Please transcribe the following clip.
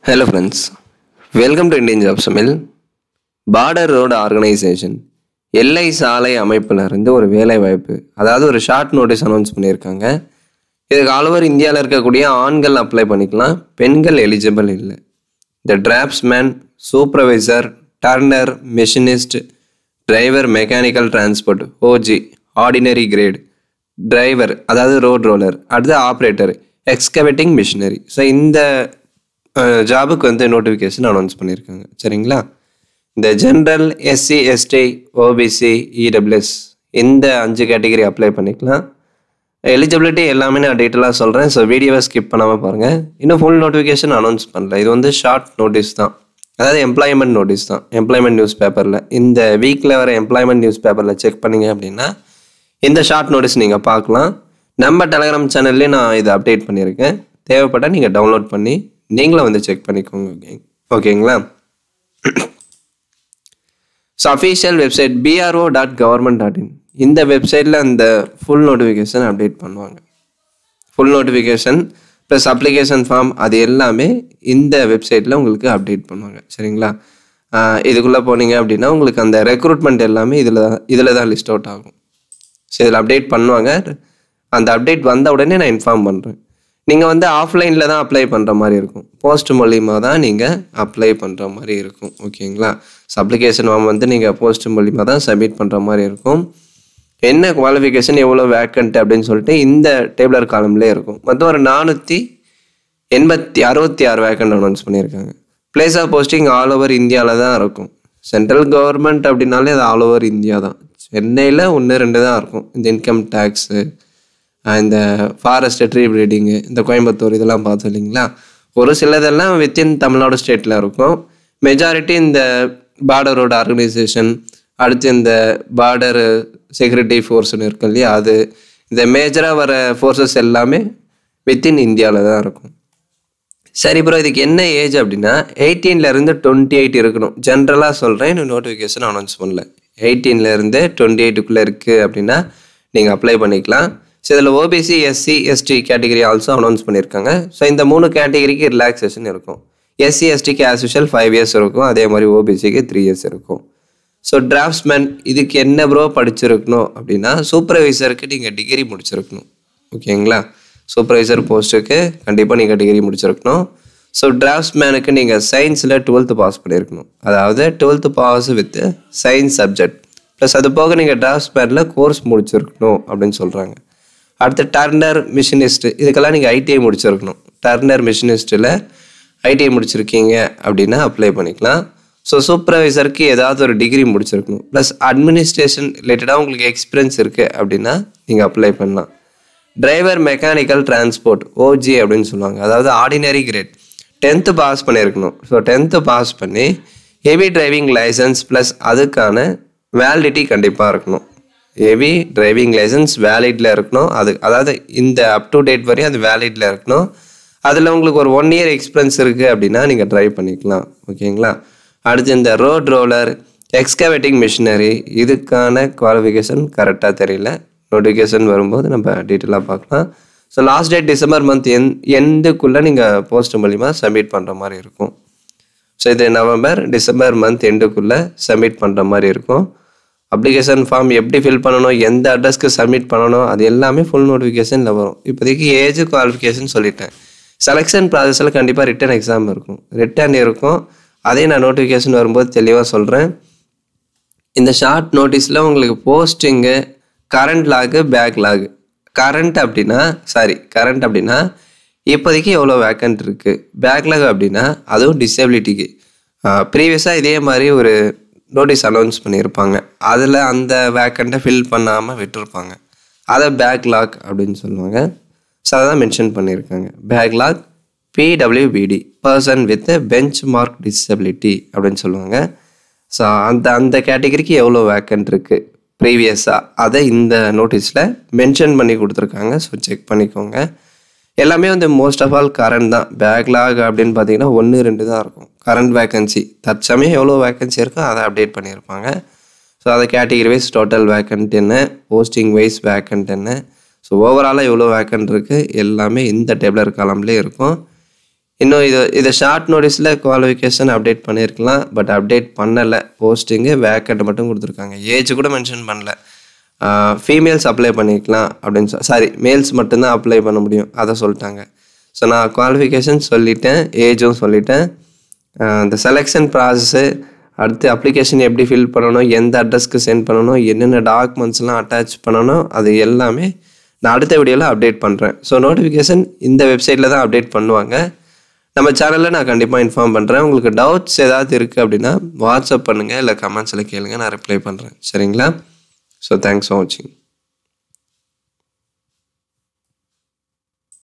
Hello friends, welcome to Indian Job Summil. Border road organisation எல்லை சாலை அமைப்பில் இருந்து ஒரு வேலை வாய்ப்பு, அதாவது ஒரு ஷார்ட் நோட்டீஸ் அனௌன்ஸ் பண்ணியிருக்காங்க. இதுக்கு ஆல்ஓவர் இந்தியாவில் இருக்கக்கூடிய ஆண்கள் அப்ளை பண்ணிக்கலாம், பெண்கள் எலிஜிபிள் இல்லை. இந்த draughtsman, supervisor, turner, machinist, driver mechanical transport, OG ordinary grade, driver அதாவது ரோட் ரோலர், அடுத்து ஆப்ரேட்டர், எக்ஸ்கவேட்டிங் மிஷினரி. ஸோ இந்த ஜாபுக்கு வந்து நோட்டிஃபிகேஷன் அனௌன்ஸ் பண்ணியிருக்காங்க. சரிங்களா? இந்த general, SC, ST, OBC, EWS இந்த 5 கேட்டகரி அப்ளை பண்ணிக்கலாம். எலிஜிபிலிட்டி எல்லாமே நான் டீட்டெயிலாக சொல்கிறேன். ஸோ வீடியோவை ஸ்கிப் பண்ணாமல் பாருங்கள். இன்னும் ஃபுல் நோட்டிஃபிகேஷன் அனௌன்ஸ் பண்ணல. இது வந்து ஷார்ட் நோட்டீஸ் தான், அதாவது எம்ப்ளாய்மெண்ட் நோட்டீஸ் தான். எம்ப்ளாய்மெண்ட் நியூஸ் பேப்பரில் இந்த வீக்கில் வர எம்ப்ளாய்மெண்ட் நியூஸ் பேப்பரில் செக் பண்ணிங்க அப்படின்னா இந்த ஷார்ட் நோட்டீஸ் நீங்கள் பார்க்கலாம். நம்ம டெலகிராம் சேனல்லே நான் இதை அப்டேட் பண்ணியிருக்கேன். தேவைப்பட்டால் நீங்கள் டவுன்லோட் பண்ணி நீங்களும் வந்து செக் பண்ணிக்கோங்க. ஓகேங்களா? ஸோ அஃபீஷியல் வெப்சைட் bro.government.in இந்த வெப்சைட்டில் அந்த ஃபுல் நோட்டிஃபிகேஷன் அப்டேட் பண்ணுவாங்க. Full notification plus application form அது எல்லாமே இந்த வெப்சைட்டில் உங்களுக்கு அப்டேட் பண்ணுவாங்க. சரிங்களா? இதுக்குள்ளே போனீங்க அப்படின்னா உங்களுக்கு அந்த ரெக்ரூட்மெண்ட் எல்லாமே இதில் தான் லிஸ்ட் அவுட் ஆகும். ஸோ இதில் அப்டேட் பண்ணுவாங்க. அந்த அப்டேட் வந்த உடனே நான் இன்ஃபார்ம் பண்ணுறேன். நீங்கள் வந்து ஆஃப்லைனில் தான் அப்ளை பண்ணுற மாதிரி இருக்கும், போஸ்ட் மூலிமா தான் நீங்கள் அப்ளை பண்ணுற மாதிரி இருக்கும். ஓகேங்களா? ஸோ அப்ளிகேஷன் ஃபார்ம் வந்து நீங்கள் போஸ்ட் மூலிமா தான் சப்மிட் பண்ணுற மாதிரி இருக்கும். என்ன குவாலிஃபிகேஷன், எவ்வளோ வேக்கண்ட் அப்படின்னு சொல்லிட்டு இந்த டேபிளர் காலம்லேயே இருக்கும். மொத்தம் ஒரு 466 வேக்கண்ட் அனௌன்ஸ் பண்ணியிருக்காங்க. Place of posting all over இந்தியாவில் தான் இருக்கும். சென்ட்ரல் கவர்மெண்ட் அப்படின்னாலே அது ஆல் ஓவர் இந்தியா தான். சென்னையில் 1-2 தான் இருக்கும். இந்த இன்கம் டேக்ஸு, இந்த ஃபாரஸ்ட் ட்ரீ ப்ரீடிங்கு, இந்த கோயம்புத்தூர் இதெல்லாம் பார்த்தோம் இல்லைங்களா? ஒரு சிலதெல்லாம் வித்தின் தமிழ்நாடு ஸ்டேட்டில் இருக்கும். மெஜாரிட்டி இந்த பார்டர் ரோடு ஆர்கனைசேஷன், அடுத்து இந்த பார்டர் செக்யூரிட்டி ஃபோர்ஸ்னு இருக்கும் இல்லையா, அது இந்த மேஜராக வர ஃபோர்ஸஸ் எல்லாமே வித்தின் இந்தியாவில் தான் இருக்கும். சரி ப்ரோ, இதுக்கு என்ன ஏஜ் அப்படின்னா 18 to 28 இருக்கணும். ஜென்ரலாக சொல்கிறேன், இன்னும் நோட்டிஃபிகேஷன் அனௌன்ஸ் பண்ணல. 18 to 28 இருக்குது அப்படின்னா நீங்கள் அப்ளை பண்ணிக்கலாம். ஸோ இதில் OBC, SC, ST category also announce பண்ணியிருக்காங்க. ஸோ இந்த 3 கேட்டகரிக்கு ரிலாக்ஸேஷன் இருக்கும். எஸ்சி எஸ்டிக்கு ஆஸ் யூஷுவல் 5 years இருக்கும். அதே மாதிரி ஓபிசிக்கு 3 years இருக்கும். ஸோ டிராஃப்ட்ஸ்மேன் இதுக்கு என்ன ப்ரோ படிச்சிருக்கணும் அப்படின்னா சூப்பர்வைசருக்கு நீங்கள் டிகிரி முடிச்சிருக்கணும். ஓகேங்களா? சூப்பர்வைசர் போஸ்ட்டுக்கு கண்டிப்பாக நீங்கள் டிகிரி முடிச்சிருக்கணும். ஸோ டிராஃப்ட்ஸ்மேனுக்கு நீங்கள் சயின்ஸில் 12th பாஸ் பண்ணியிருக்கணும். அதாவது 12th pass with science subject plus அது போக நீங்கள் டிராஃப்ட்ஸ்மேனில் கோர்ஸ் முடிச்சிருக்கணும் அப்படின்னு சொல்கிறாங்க. அடுத்து டர்னர், மிஷினிஸ்ட் இதுக்கெல்லாம் நீங்கள் ஐடிஐ முடிச்சிருக்கணும். டர்னர், மிஷினிஸ்ட்டில் ஐடிஐ முடிச்சிருக்கீங்க அப்படின்னா அப்ளை பண்ணிக்கலாம். ஸோ சூப்பர்வைசருக்கு ஏதாவது ஒரு டிகிரி முடிச்சிருக்கணும். ப்ளஸ் அட்மினிஸ்ட்ரேஷன் ரிலேட்டடாக உங்களுக்கு எக்ஸ்பீரியன்ஸ் இருக்குது அப்படின்னா நீங்கள் அப்ளை பண்ணலாம். டிரைவர் மெக்கானிக்கல் டிரான்ஸ்போர்ட், ஓஜி அப்படின்னு சொல்லுவாங்க, அதாவது ஆர்டினரி கிரேட் 10th பாஸ் பண்ணியிருக்கணும். ஸோ 10th பாஸ் பண்ணி ஹெவி டிரைவிங் லைசன்ஸ் ப்ளஸ் அதுக்கான வேலிடிட்டி கண்டிப்பாக இருக்கணும். ஹெவி டிரைவிங் லைசன்ஸ் வேலிடில் இருக்கணும். அதாவது இந்த அப் டு டேட் வரையும் அது வேலிடில் இருக்கணும். அதில் உங்களுக்கு ஒரு 1 year எக்ஸ்பீரியன்ஸ் இருக்குது அப்படின்னா நீங்கள் ட்ரைவ் பண்ணிக்கலாம். ஓகேங்களா? அடுத்து இந்த ரோட் ரோலர், எக்ஸ்கவேட்டிங் மிஷினரி இதுக்கான குவாலிஃபிகேஷன் கரெக்டாக தெரியல. நோட்டிஃபிகேஷன் வரும்போது நம்ம டீட்டெயிலாக பார்க்கலாம். So last date December month எண்டுக்குள்ளே நீங்கள் போஸ்ட் மூலிமா சப்மிட் பண்ணுற மாதிரி இருக்கும். ஸோ இது டிசம்பர் மந்த் எண்டுக்குள்ளே சப்மிட் பண்ணுற மாதிரி இருக்கும். அப்ளிகேஷன் ஃபார்ம் எப்படி ஃபில் பண்ணணும், எந்த அட்ரஸ்க்கு சப்மிட் பண்ணணும், அது எல்லாமே ஃபுல் நோட்டிஃபிகேஷனில் வரும். இப்போதைக்கு ஏஜ் குவாலிஃபிகேஷன் சொல்லிட்டேன். செலெக்ஷன் ப்ராசஸில் கண்டிப்பாக ரிட்டன் எக்ஸாம் இருக்கும், ரிட்டன் இருக்கும். அதையும் நான் நோட்டிஃபிகேஷன் வரும்போது தெளிவாக சொல்கிறேன். இந்த ஷார்ட் நோட்டீஸில் உங்களுக்கு போஸ்டிங்கு, current log, back log. Current அப்படின்னா இப்போதைக்கு எவ்வளோ வேக்கண்ட் இருக்குது. பேக்லாக் அப்படின்னா அதுவும் டிசபிலிட்டிக்கு. ப்ரீவியஸாக இதே மாதிரி ஒரு நோட்டீஸ் அனௌன்ஸ் பண்ணியிருப்பாங்க, அதில் அந்த வேக்கண்ட்டை ஃபில் பண்ணாமல் விட்டுருப்பாங்க, அதை பேக்லாக் அப்படின்னு சொல்லுவாங்க. ஸோ அதை தான் மென்ஷன் பண்ணியிருக்காங்க. Backlog PWBD, person with bench mark disability அப்படின்னு சொல்லுவாங்க. ஸோ அந்த கேட்டகரிக்கு எவ்வளோ வேக்கண்ட் இருக்குது ப்ரீவியஸாக அதை இந்த நோட்டீஸில் மென்ஷன் பண்ணி கொடுத்துருக்காங்க. ஸோ செக் பண்ணிக்கோங்க. எல்லாமே வந்து மோஸ்ட் ஆஃப் ஆல் கரண்ட் தான். பேக்லாக் அப்படின்னு பார்த்தீங்கன்னா 1-2 தான் இருக்கும் கரண்ட் வேக்கன்சி. தற்சமயம் எவ்வளோ வேக்கன்சி இருக்கோ அதை அப்டேட் பண்ணியிருப்பாங்க. ஸோ அதை கேட்டகரி வைஸ் டோட்டல் வேக்கண்ட் என்ன, போஸ்டிங் வைஸ் வேக்கண்ட் என்ன, ஸோ ஓவராலாக எவ்வளோ வேக்கண்ட் இருக்குது எல்லாமே இந்த டேபிளர் காலம்லேயே இருக்கும். இன்னும் இதை ஷார்ட் நோட்டீஸில் குவாலிஃபிகேஷன் அப்டேட் பண்ணியிருக்கலாம், பட் அப்டேட் பண்ணலை. போஸ்டிங்கு வேக்கண்ட் மட்டும் கொடுத்துருக்காங்க, ஏஜ் கூட மென்ஷன் பண்ணல. ஃபீமேல்ஸ் அப்ளை பண்ணிக்கலாம் அப்படின்னு சாரி மேல்ஸ் மட்டும்தான் அப்ளை பண்ண முடியும் அதை சொல்லிட்டாங்க. ஸோ நான் குவாலிஃபிகேஷன் சொல்லிட்டேன், ஏஜும் சொல்லிட்டேன். இந்த செலெக்ஷன் ப்ராசஸ்ஸு, அடுத்து அப்ளிகேஷன் எப்படி ஃபில் பண்ணணும், எந்த அட்ரஸ்க்கு சென்ட் பண்ணணும், என்னென்ன டாக்குமெண்ட்ஸ்லாம் அட்டாச் பண்ணணும், அது எல்லாமே நான் அடுத்த வீடியோவில் அப்டேட் பண்ணுறேன். ஸோ நோட்டிஃபிகேஷன் இந்த வெப்சைட்டில் தான் அப்டேட் பண்ணுவாங்க. நம்ம சேனலில் நான் கண்டிப்பாக இன்ஃபார்ம் பண்ணுறேன். உங்களுக்கு டவுட்ஸ் ஏதாவது இருக்குது அப்படின்னா வாட்ஸ்அப் பண்ணுங்கள், இல்லை கமெண்ட்ஸில் கேளுங்க, நான் ரிப்ளை பண்ணுறேன். சரிங்களா? ஸோ தேங்க்ஸ் ஃபார் வாட்சிங்.